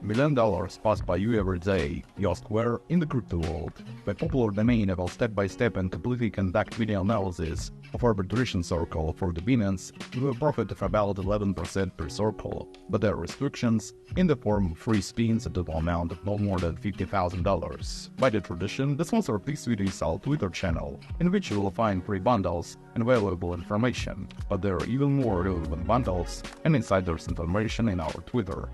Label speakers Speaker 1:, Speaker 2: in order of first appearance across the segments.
Speaker 1: $1 million passed by you every day, elsewhere in the crypto world. The popular domain will step-by-step and completely conduct video analysis of arbitration circle for the Binance with a profit of about 11% per circle, but there are restrictions in the form of free spins at the amount of no more than $50,000. By the tradition, the sponsor of this video is our Twitter channel, in which you will find free bundles and valuable information, but there are even more relevant bundles and insiders information in our Twitter.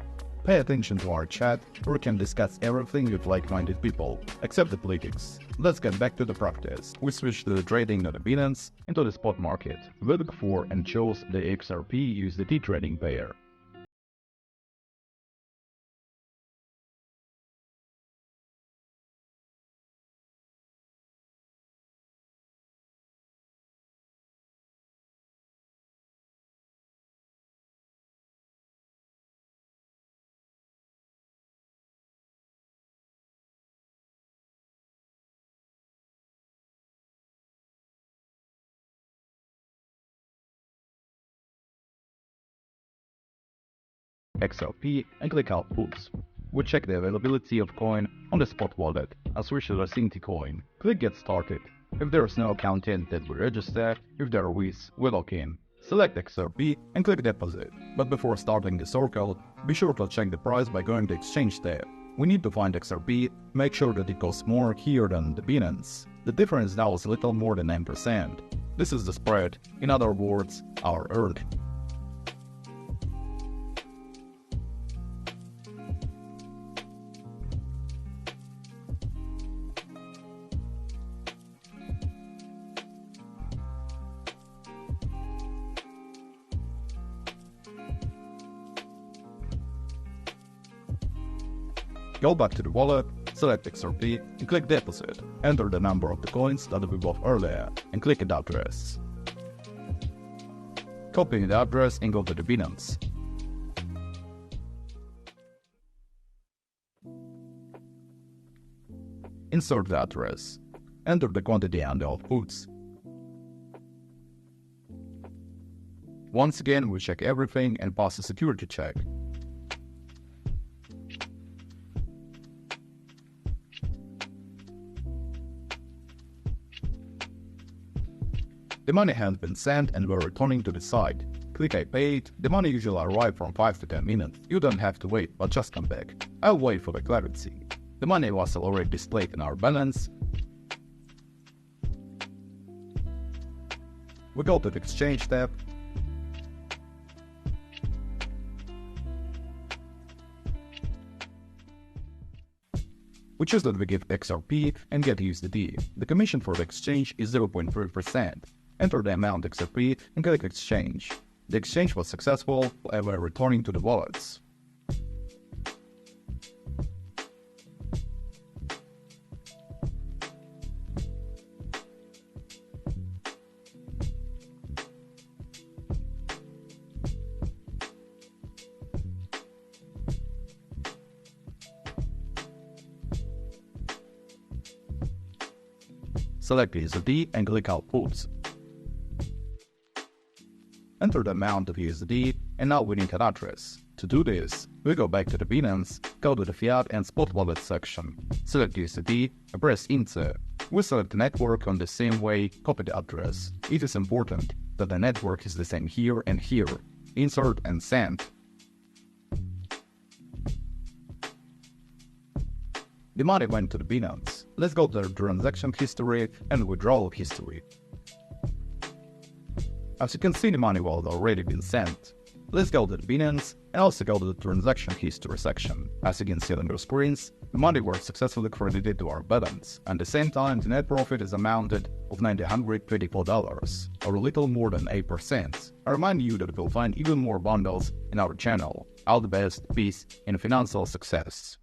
Speaker 1: Pay attention to our chat, where we can discuss everything with like-minded people, except the politics. Let's get back to the practice. We switched to the trading on the Binance into the spot market. We looked for and chose the XRP USDT trading pair. XRP and click Outputs. We check the availability of coin on the spot wallet and switch to the SyntyCoin. Click Get Started. If there is no account yet, then we register. If there is, we log in. Select XRP and click Deposit. But before starting the circle, be sure to check the price by going to Exchange tab. We need to find XRP, make sure that it costs more here than the Binance. The difference now is a little more than 9%. This is the spread, in other words, our earn. Go back to the wallet, select XRP and click Deposit. Enter the number of the coins that we bought earlier and click the address. Copy the address and go to the Binance. Insert the address. Enter the quantity and the outputs. Once again, we check everything and pass a security check. The money has been sent and we're returning to the site. Click I paid. The money usually arrives from 5 to 10 minutes. You don't have to wait, but just come back. I'll wait for the clarity. The money was already displayed in our balance. We go to the Exchange tab. We choose that we give XRP and get USDT. The commission for the exchange is 0.3%. Enter the amount XRP and click Exchange. The exchange was successful and we're returning to the wallets. Select USD and click Outputs. Enter the amount of USD and now we need an address. To do this, we go back to the Binance, go to the Fiat and Spot Wallet section. Select USD and press Enter. We select the network on the same way, copy the address. It is important that the network is the same here and here. Insert and send. The money went to the Binance. Let's go to the transaction history and withdrawal history. As you can see, the money was already been sent. Let's go to the Binance and also go to the transaction history section. As you can see on your screens, the money was successfully credited to our balance. At the same time, the net profit is amounted of $924, or a little more than 8%. I remind you that you'll find even more bundles in our channel. All the best, peace, and financial success.